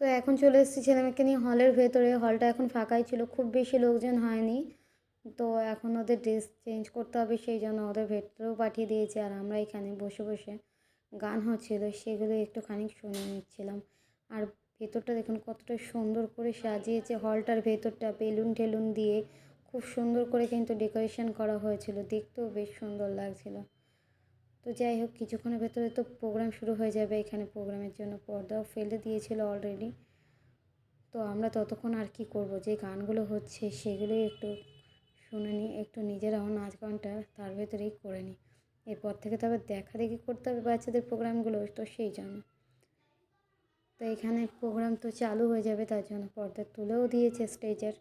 তো এখন চলে এসেছি ছেলেমেয়েকে নিয়ে হলের ভেতরে। হলটা এখন ফাঁকাই ছিল, খুব বেশি লোকজন হয়নি। তো এখন ওদের ড্রেস চেঞ্জ করতে হবে, সেই জন্য ওদের ভেতরেও পাঠিয়ে দিয়েছে। আর আমরা এখানে বসে বসে গান হচ্ছিল সেগুলো একটুখানি শুনে নিচ্ছিলাম। আর ভেতরটা দেখুন কতটা সুন্দর করে সাজিয়েছে হলটার ভেতরটা, বেলুন টেলুন দিয়ে খুব সুন্দর করে কিন্তু ডেকোরেশন করা হয়েছিল, দেখতেও বেশ সুন্দর লাগছিল। তো যাই হোক, কিছুক্ষণের ভেতরে তো প্রোগ্রাম শুরু হয়ে যাবে। এখানে প্রোগ্রামের জন্য পর্দাও ফেলে দিয়েছিল অলরেডি। তো আমরা ততক্ষণ আর কি করব, যে গানগুলো হচ্ছে সেগুলোই একটু শুনে নিই, একটু নিজেরাও নাচ গানটা তার ভেতরেই করে নিই। এরপর থেকে তবে দেখা দেখি করতে হবে বাচ্চাদের প্রোগ্রামগুলো, তো সেই জন্য। তো এখানে প্রোগ্রাম তো চালু হয়ে যাবে, তার জন্য পর্দা তুলেও দিয়েছে স্টেজের।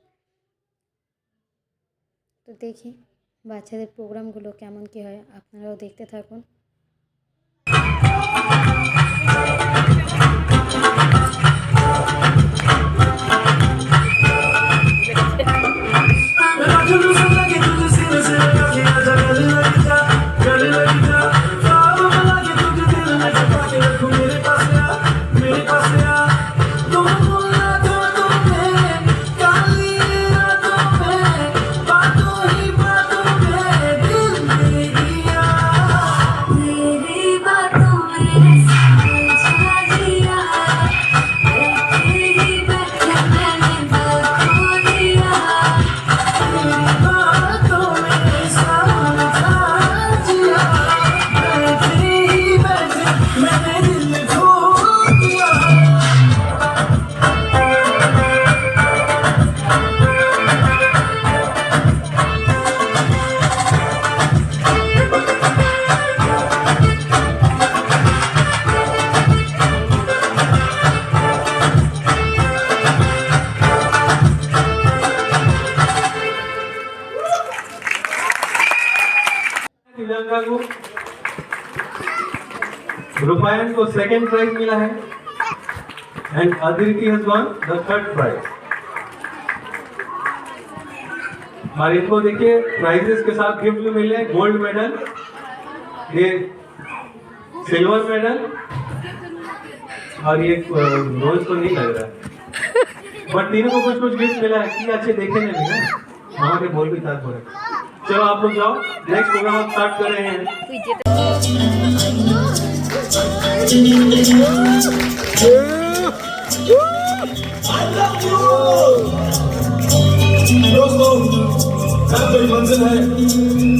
তো দেখি বাচ্চাদের প্রোগ্রামগুলো কেমন কী হয়, আপনারাও দেখতে থাকুন। दिव्यांगा को रूपायन को सेकंड प्राइज मिला है and Aditi has won the third prize. और इनको देखिए प्राइजेस के साथ गिफ्ट भी मिले, गोल्ड मेडल, ये सिल्वर मेडल और ये ब्रोंज तो नहीं लग रहा है, बट तीनों को कुछ कुछ गिफ्ट मिला है। कि अच्छे देखे नहीं मिला, वहाँ के बोल भी था पूरे। चलो आप लोग जाओ, नेक्स्ट प्रोग्राम हम स्टार्ट कर रहे हैं। दोस्तों, ना कोई मंजिल है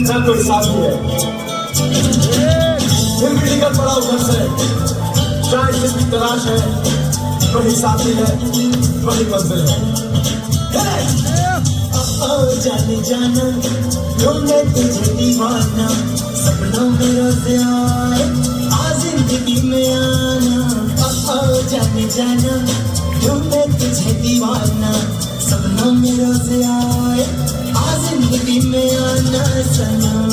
ना कोई साथी है, फिर भी निकल पड़ा उधर से, शायद जिसकी तलाश है वही साथी है वही मंजिल है। जाने जाना ढूंढे तुझे दीवाना, सपनों में रोज आए आ जिंदगी में आना। जाने जाना ढूंढे तुझे दीवाना, सपनों में रोज आए आ जिंदगी में आना सनम।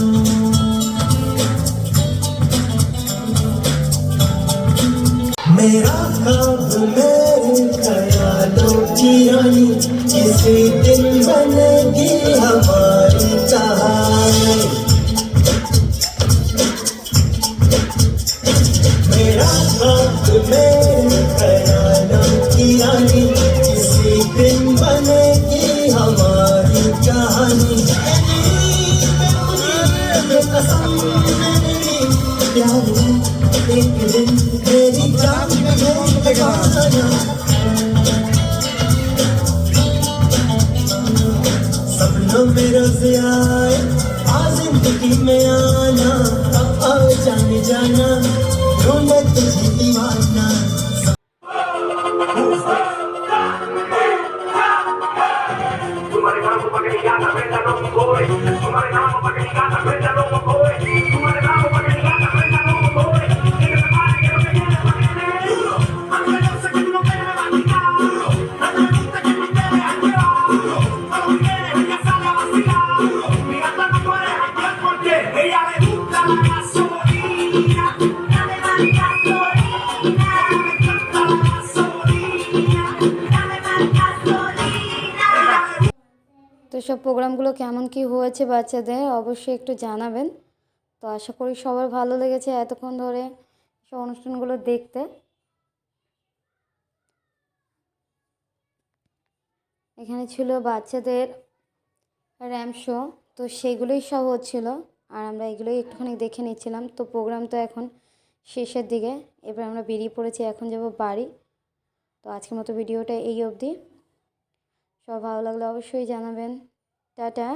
मेरा ख्वाब मेरे ख्यालों की रानी, किसी दिन बनेगी हमारी कहानी। मेरा ख्वाब मेरे ख्यालों की रानी, किसी दिन बनेगी हमारी कहानी। प्यारी एक दिन मेरी जान में सपनों में रोज आए आ जिंदगी में आना। जाने जाना ढूंढे तुझे दीवाना। तुम्हारे नाम पकड़ी गाना बेटा लोग कोई, तुम्हारे नाम पकड़ी गाना बेटा लोग कोई, तुम्हारे नाम पकड़ी गाना बेटा लोग कोई। তো সব প্রোগ্রামগুলো কেমন কি হয়েছে বাচ্চাদের অবশ্যই একটু জানাবেন। তো আশা করি সবার ভালো লেগেছে এতক্ষণ ধরে সব অনুষ্ঠানগুলো দেখতে। এখানে ছিল বাচ্চাদের র্যাম শো, তো সেগুলোই সব হচ্ছিলো আর আমরা এগুলোই একটুখানি দেখে নিচ্ছিলাম। তো প্রোগ্রাম তো এখন শেষের দিকে, এবার আমরা বেরিয়ে পড়েছি, এখন যাব বাড়ি। তো আজকের মতো ভিডিওটা এই অবধি। সব ভালো লাগলে অবশ্যই জানাবেন। টাটা।